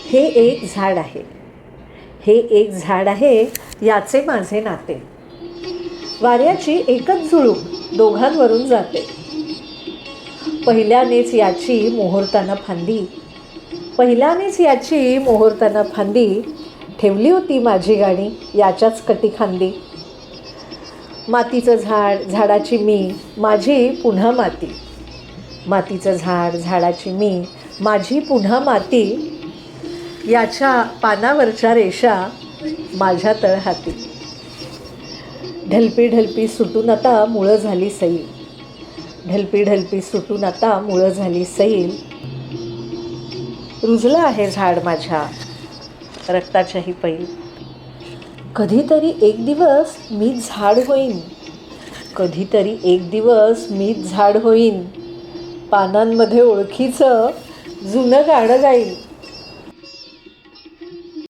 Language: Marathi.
हे एक झाड आहे, हे एक झाड आहे, याचे माझे नाते. वाऱ्याची एकच झुळूक दोघांवरून जाते. पहिल्यानेच याची मोहरताना फांदी, पहिल्यानेच याची मोहरताना फांदी, ठेवली होती माझी गाणी याच्याच कटीखांदी. मातीचं झाड, झाडाची मी, माझी पुन्हा माती. मातीचं झाड, झाडाची मी, माझी पुन्हा माती, याच्या पानावरच्या रेषा माझ्या तळहाती. ढलपी ढलपी सुटून आता मुळं झाली सैल, ढलपी ढलपी सुटून आता मुळं झाली सैल. रुजलं आहे झाड माझ्या रक्ताच्याही पैल. कधीतरी एक दिवस मी झाड होईन, कधीतरी एक दिवस मी झाड होईन. पानांमध्ये ओळखीचं जुनं गाणं गाईन.